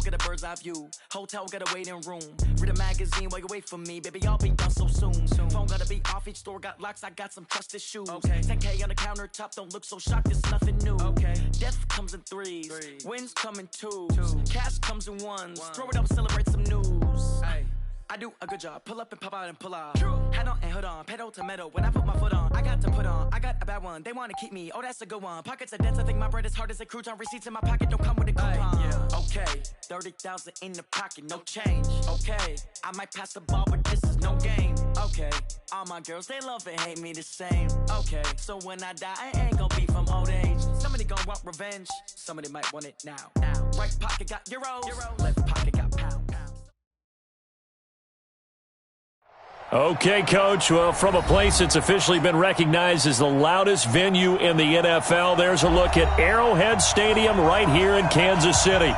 get a bird's eye view. Hotel got a waiting room. Read a magazine while you wait for me. Baby, I'll be done so soon. Phone gotta be off, each store got locks. I got some trusted shoes. 10K on the countertop, don't look so shocked, it's nothing new. Death comes in threes, wins come in twos. Cash comes in ones. Throw it up, celebrate some news. I do a good job, pull up and pop out and pull out. Hat on and hood on, pedal to metal. When I put my foot on, I got to put on. I got a bad one, they wanna keep me. Oh, that's a good one. Pockets are dense, I think my bread is hard as a crouton. Receipts in my pocket don't come with a coupon. Okay, 30,000 in the pocket, no change. Okay, I might pass the ball, but this is no game. Okay, all my girls, they love and hate me the same. Okay, so when I die, I ain't gon' be from old age. Somebody gon' want revenge, somebody might want it now. Right pocket got euros, left pocket got pounds. Okay, Coach. Well, from a place that's officially been recognized as the loudest venue in the NFL, there's a look at Arrowhead Stadium right here in Kansas City.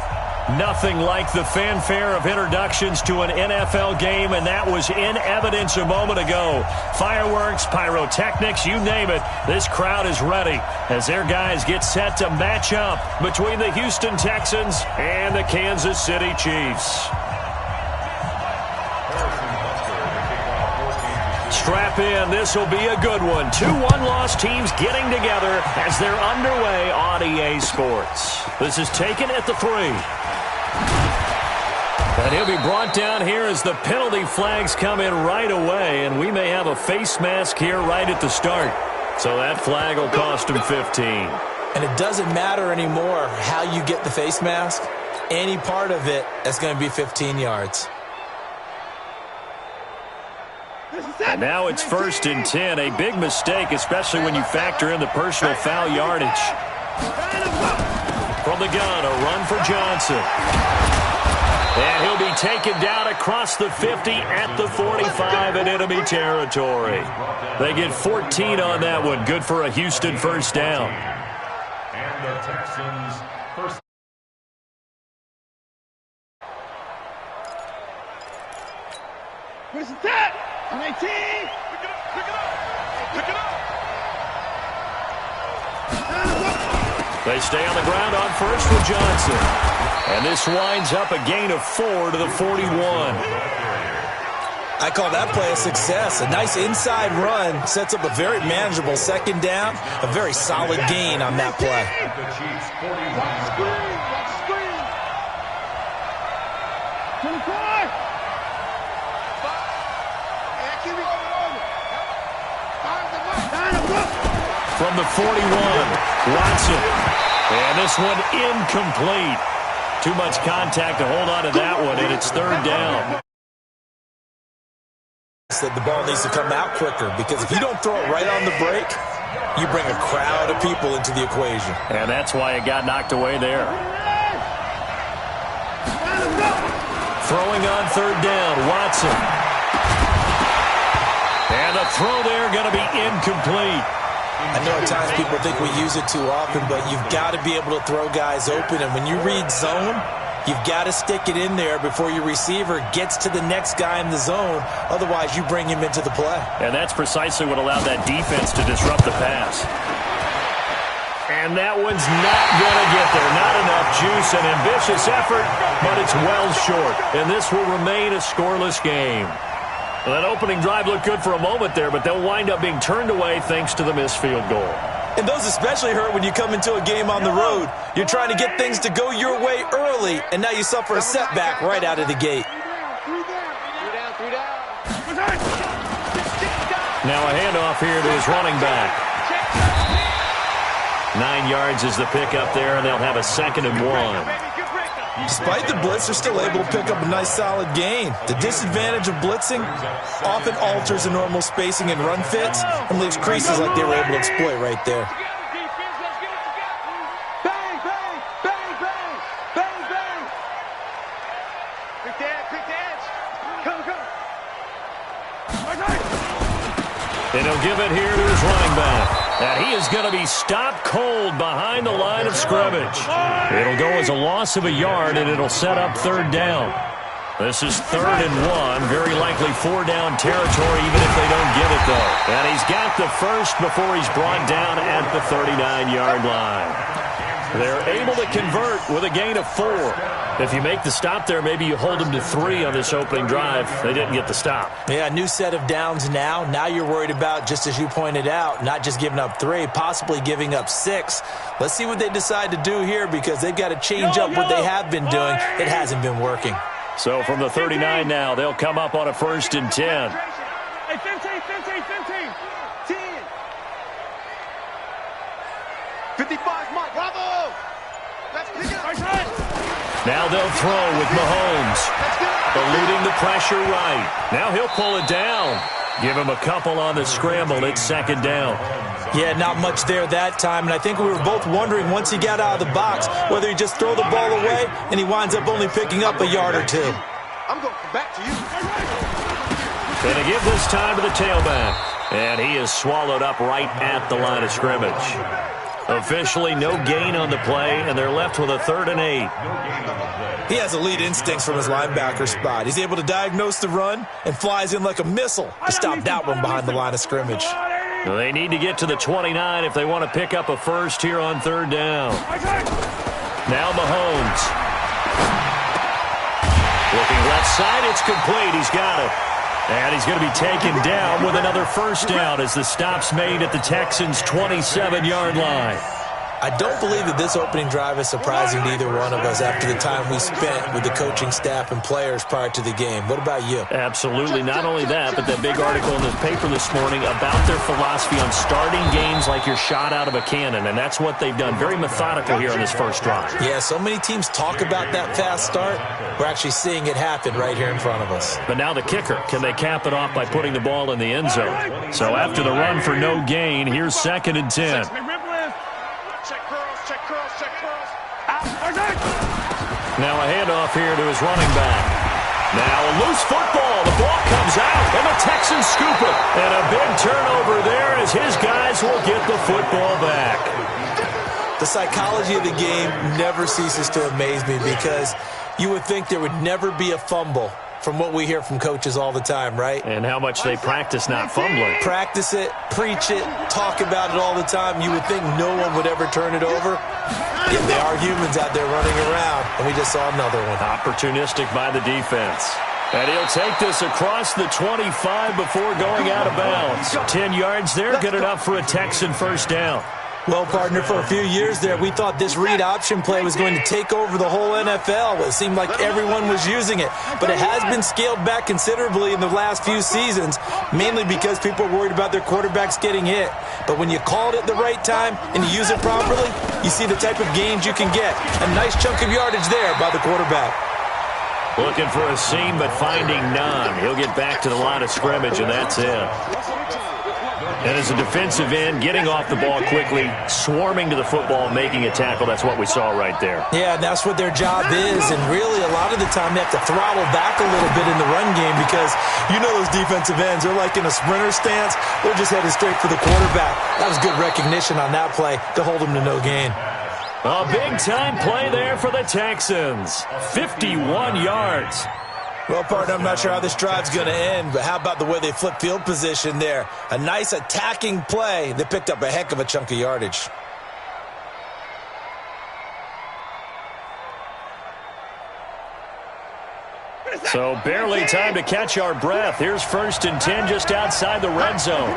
Nothing like the fanfare of introductions to an NFL game, and that was in evidence a moment ago. Fireworks, pyrotechnics, you name it. This crowd is ready as their guys get set to match up between the Houston Texans and the Kansas City Chiefs. Strap in, this will be a good one. 2 one-loss teams getting together as they're underway on EA Sports. This is taken at the 3. And he'll be brought down here as the penalty flags come in right away, and we may have a face mask here right at the start. So that flag will cost him 15. And it doesn't matter anymore how you get the face mask. Any part of it, that's going to be 15 yards. And now it's 1st and 10. A big mistake, especially when you factor in the personal foul yardage. From the gun, a run for Johnson. And he'll be taken down across the 50 at the 45 in enemy territory. They get 14 on that one. Good for a Houston first down. And the Texans first. Where's the tap? 19! Pick it up! Pick it up! Pick it up! They stay on the ground on first with Johnson. And this winds up a gain of 4 to the 41. I call that play a success. A nice inside run sets up a very manageable second down. A very solid gain on that play. The Chiefs 41. 25! From the 41, Watson. And this one incomplete. Too much contact to hold on to that one, and it's 3rd down. Said the ball needs to come out quicker, because if you don't throw it right on the break, you bring a crowd of people into the equation. And that's why it got knocked away there. Throwing on 3rd down, Watson. And the throw there going to be incomplete. I know at times people think we use it too often, but you've got to be able to throw guys open. And when you read zone, you've got to stick it in there before your receiver gets to the next guy in the zone. Otherwise, you bring him into the play. And that's precisely what allowed that defense to disrupt the pass. And that one's not going to get there. Not enough juice, an ambitious effort, but it's well short. And this will remain a scoreless game. Well, that opening drive looked good for a moment there, but they'll wind up being turned away thanks to the missed field goal. And those especially hurt when you come into a game on the road. You're trying to get things to go your way early, and now you suffer a setback right out of the gate. Now a handoff here to his running back. 9 yards is the pickup there, and they'll have a 2nd and 1. Despite the blitz, they're still able to pick up a nice solid gain. The disadvantage of blitzing often alters the normal spacing and run fits and leaves creases like they were able to exploit right there. Bang, bang, bang, bang, bang, bang. Quick dance. Go. And he'll give it here to his running back. And he is going to be stopped cold behind the line of scrimmage. It'll go as a loss of a yard, and it'll set up 3rd down. This is 3rd and 1. Very likely 4-down territory, even if they don't get it, though. And he's got the first before he's brought down at the 39-yard line. They're able to convert with a gain of 4. If you make the stop there, maybe you hold them to 3 on this opening drive. They didn't get the stop. Yeah, new set of downs now. Now you're worried about, just as you pointed out, not just giving up 3, possibly giving up 6. Let's see what they decide to do here because they've got to change up what they have been doing. It hasn't been working. So from the 39 now, they'll come up on a 1st and 10. Hey, 15, 15, 15. 10. 55, Mike. Bravo. Let's pick it up. Now they'll throw with Mahomes. Eluding the pressure right. Now he'll pull it down. Give him a couple on the scramble. It's 2nd down. Yeah, not much there that time, and I think we were both wondering once he got out of the box whether he just throw the ball away and he winds up only picking up a yard or 2. I'm going to come back to you. Going to give this time to the tailback. And he is swallowed up right at the line of scrimmage. Officially no gain on the play, and they're left with a 3rd and 8. He has elite instincts from his linebacker spot. He's able to diagnose the run and flies in like a missile to stop that one behind the line of scrimmage. They need to get to the 29 if they want to pick up a 1st here on 3rd down. Now Mahomes. Looking left side, it's complete. He's got it. And he's going to be taken down with another 1st down as the stop's made at the Texans' 27-yard line. I don't believe that this opening drive is surprising to either one of us after the time we spent with the coaching staff and players prior to the game. What about you? Absolutely. Not only that, but that big article in the paper this morning about their philosophy on starting games like you're shot out of a cannon, and that's what they've done. Very methodical here on this 1st drive. Yeah, so many teams talk about that fast start. We're actually seeing it happen right here in front of us. But now the kicker. Can they cap it off by putting the ball in the end zone? So after the run for no gain, here's 2nd and 10. Now a handoff here to his running back. Now a loose football. The ball comes out, and the Texans scoop it. And a big turnover there as his guys will get the football back. The psychology of the game never ceases to amaze me because you would think there would never be a fumble from what we hear from coaches all the time, right? And how much they practice not fumbling. Practice it, preach it, talk about it all the time. You would think no one would ever turn it over. Yet they are humans out there running around, and we just saw another one. Opportunistic by the defense. And he'll take this across the 25 before going out of bounds. 10 yards there, good enough for a Texan 1st down. Well, partner, for a few years there, we thought this read option play was going to take over the whole NFL. It seemed like everyone was using it. But it has been scaled back considerably in the last few seasons, mainly because people are worried about their quarterbacks getting hit. But when you call it at the right time and you use it properly, you see the type of gains you can get. A nice chunk of yardage there by the quarterback. Looking for a seam, but finding none. He'll get back to the line of scrimmage, and that's it. And as a defensive end, getting off the ball quickly, swarming to the football, making a tackle, that's what we saw right there. Yeah, and that's what their job is. And really, a lot of the time, they have to throttle back a little bit in the run game because you know those defensive ends, they're like in a sprinter stance. They're just headed straight for the quarterback. That was good recognition on that play to hold them to no gain. A big-time play there for the Texans. 51 yards. Well, partner, I'm not sure how this drive's going to end, but how about the way they flip field position there? A nice attacking play that picked up a heck of a chunk of yardage. So barely time to catch our breath. Here's 1st and 10 just outside the red zone.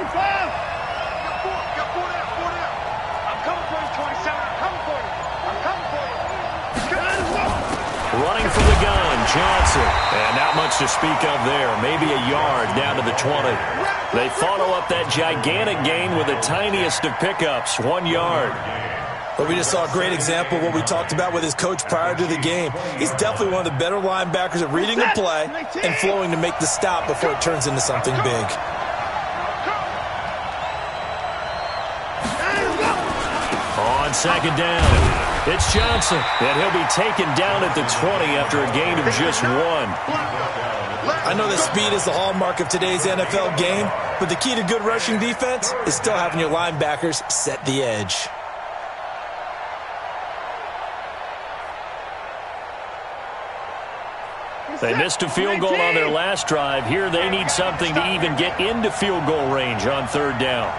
Running from the gun, Johnson. And not much to speak of there. Maybe a yard down to the 20. They follow up that gigantic gain with the tiniest of pickups, 1 yard. But we just saw a great example of what we talked about with his coach prior to the game. He's definitely one of the better linebackers at reading a play and flowing to make the stop before it turns into something big. On 2nd down, it's Johnson, and he'll be taken down at the 20 after a gain of just 1. I know that speed is the hallmark of today's NFL game, but the key to good rushing defense is still having your linebackers set the edge. They missed a field goal on their last drive. Here they need something to even get into field goal range on 3rd down.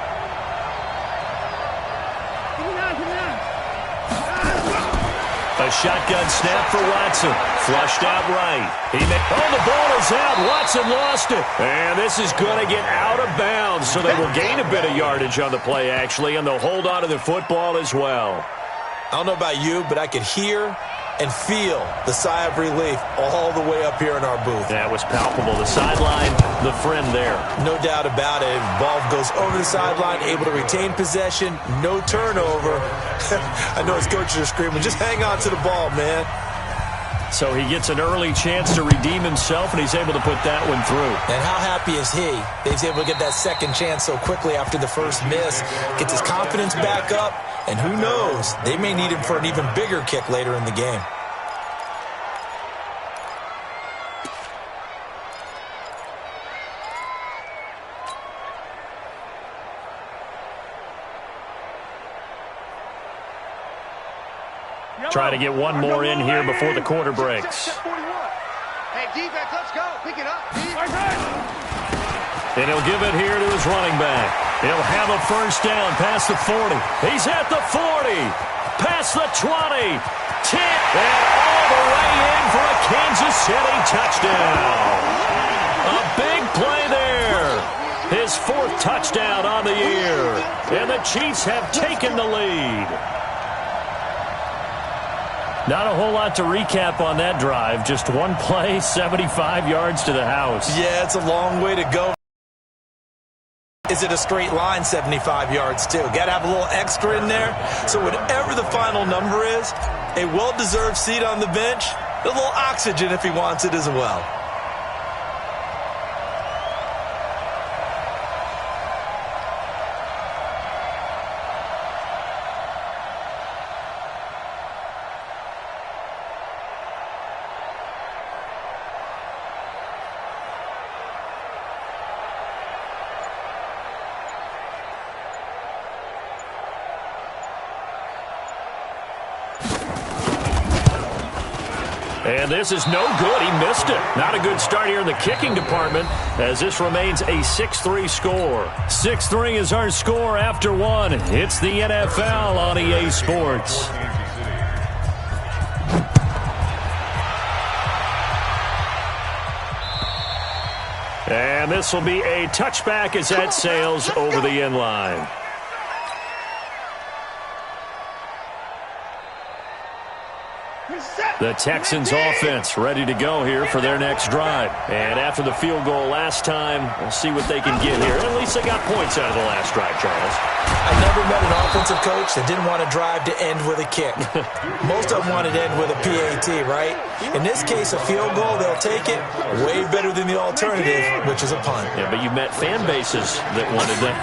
shotgun snap for Watson. Flushed out right. The ball is out. Watson lost it. And this is going to get out of bounds, so they will gain a bit of yardage on the play, actually, and they'll hold on to the football as well. I don't know about you, but I could hear and feel the sigh of relief all the way up here in our booth. That was palpable. The sideline, the friend there. No doubt about it. Ball goes over the sideline, able to retain possession, no turnover. I know his coaches are screaming, just hang on to the ball, man. So he gets an early chance to redeem himself, and he's able to put that one through. And how happy is he that he's able to get that second chance so quickly after the first miss, gets his confidence back up, and who knows, they may need him for an even bigger kick later in the game. Try to get one more in here before the quarter breaks. Hey, defense, let's go. Pick it up. And he'll give it here to his running back. He'll have a first down past the 40. He's at the 40. Past the 20. 10. And all the way in for a Kansas City touchdown. A big play there. His fourth touchdown on the year. And the Chiefs have taken the lead. Not a whole lot to recap on that drive. Just one play, 75 yards to the house. Yeah, it's a long way to go. Is it a straight line, 75 yards, too? Got to have a little extra in there. So whatever the final number is, a well-deserved seat on the bench, a little oxygen if he wants it as well. And this is no good. He missed it. Not a good start here in the kicking department as this remains a 6-3 score. 6-3 is our score after one. It's the NFL on EA Sports. And this will be a touchback as that sails over the end line. The Texans offense ready to go here for their next drive. And after the field goal last time, we'll see what they can get here. At least they got points out of the last drive, Charles. I never met an offensive coach that didn't want a drive to end with a kick. Most of them wanted to end with a PAT, right? In this case, a field goal, they'll take it. Way better than the alternative, which is a punt. Yeah, but you've met fan bases that wanted that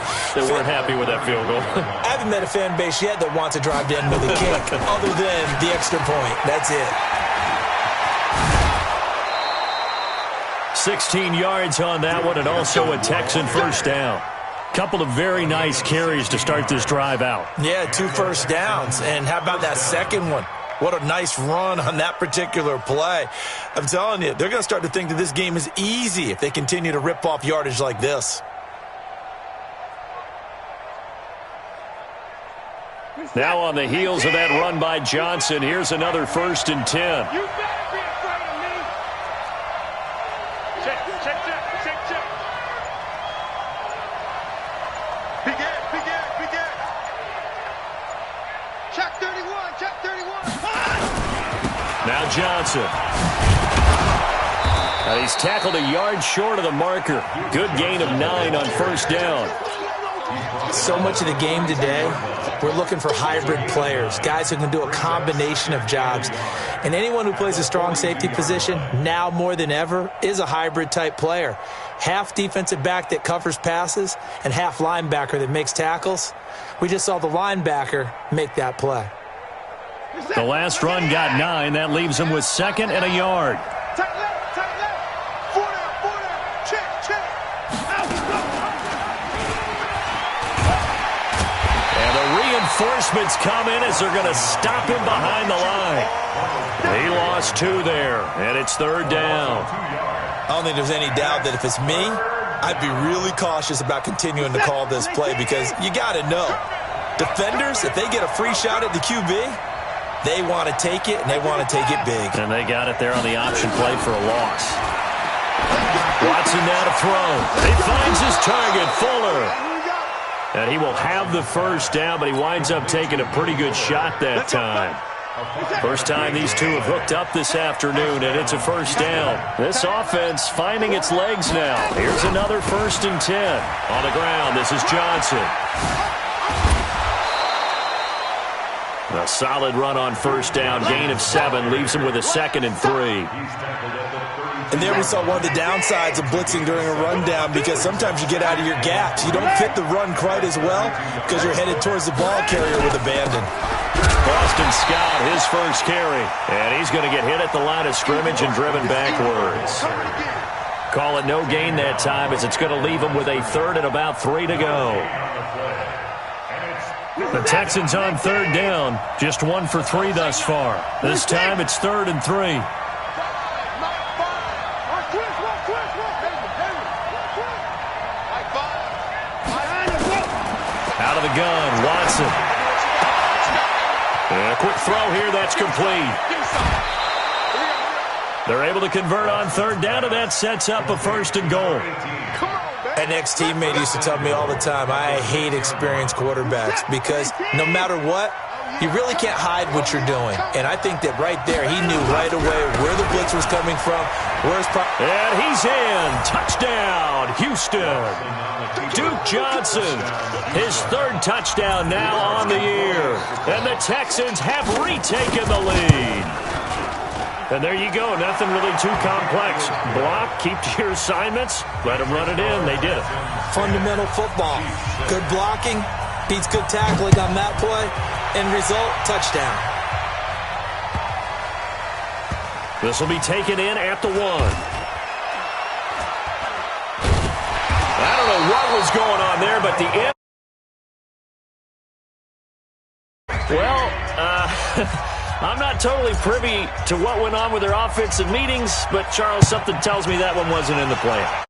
weren't happy with that field goal. I haven't met a fan base yet that wants a drive to end with a kick, other than the extra point. That's it. 16 yards on that one, and also a Texan first down. Couple of very nice carries to start this drive out. Yeah, 2 first downs. And how about that second one? What a nice run on that particular play. I'm telling you, they're going to start to think that this game is easy if they continue to rip off yardage like this. Now on the heels of that run by Johnson, here's another 1st and 10. You better be afraid of me. Check. Big Ed. Check 31. Now Johnson. Now he's tackled a yard short of the marker. Good gain of 9 on first down. So much of the game today, we're looking for hybrid players, guys who can do a combination of jobs. And anyone who plays a strong safety position, now more than ever, is a hybrid-type player. Half defensive back that covers passes and half linebacker that makes tackles. We just saw the linebacker make that play. The last run got 9. That leaves him with 2nd and a yard. Tight left. 4 down. Check. And the reinforcements come in as they're going to stop him behind the line. He lost 2 there, and it's 3rd down. I don't think there's any doubt that if it's me, I'd be really cautious about continuing to call this play because you got to know. Defenders, if they get a free shot at the QB, They want to take it, and they want to take it big. And they got it there on the option play for a loss. Watson now to throw. He finds his target, Fuller. And he will have the first down, but he winds up taking a pretty good shot that time. First time these two have hooked up this afternoon, and it's a first down. This offense finding its legs now. Here's another 1st and 10. On the ground, this is Johnson. A solid run on first down, gain of 7, leaves him with a 2nd and 3. And there we saw one of the downsides of blitzing during a rundown, because sometimes you get out of your gaps. You don't fit the run quite as well because you're headed towards the ball carrier with abandon. Boston Scott, his first carry. And he's going to get hit at the line of scrimmage and driven backwards. Call it no gain that time, as it's going to leave him with a 3rd and about 3 to go. The Texans on 3rd down, just 1 for 3 thus far. This time it's 3rd and 3. Out of the gun, Watson. And a quick throw here, that's complete. They're able to convert on 3rd down, and that sets up a 1st and goal. An ex-teammate used to tell me all the time, I hate experienced quarterbacks, because no matter what, you really can't hide what you're doing. And I think that right there, he knew right away where the blitz was coming from. And he's in. Touchdown, Houston. Duke Johnson, his 3rd touchdown now on the year. And the Texans have retaken the lead. And there you go. Nothing really too complex. Block, keep to your assignments, let them run it in. They did it. Fundamental football. Good blocking beats good tackling on that play. End result, touchdown. This will be taken in at the 1. I don't know what was going on there, but the end. Well, I'm not totally privy to what went on with their offensive meetings, but, Charles, something tells me that one wasn't in the plan.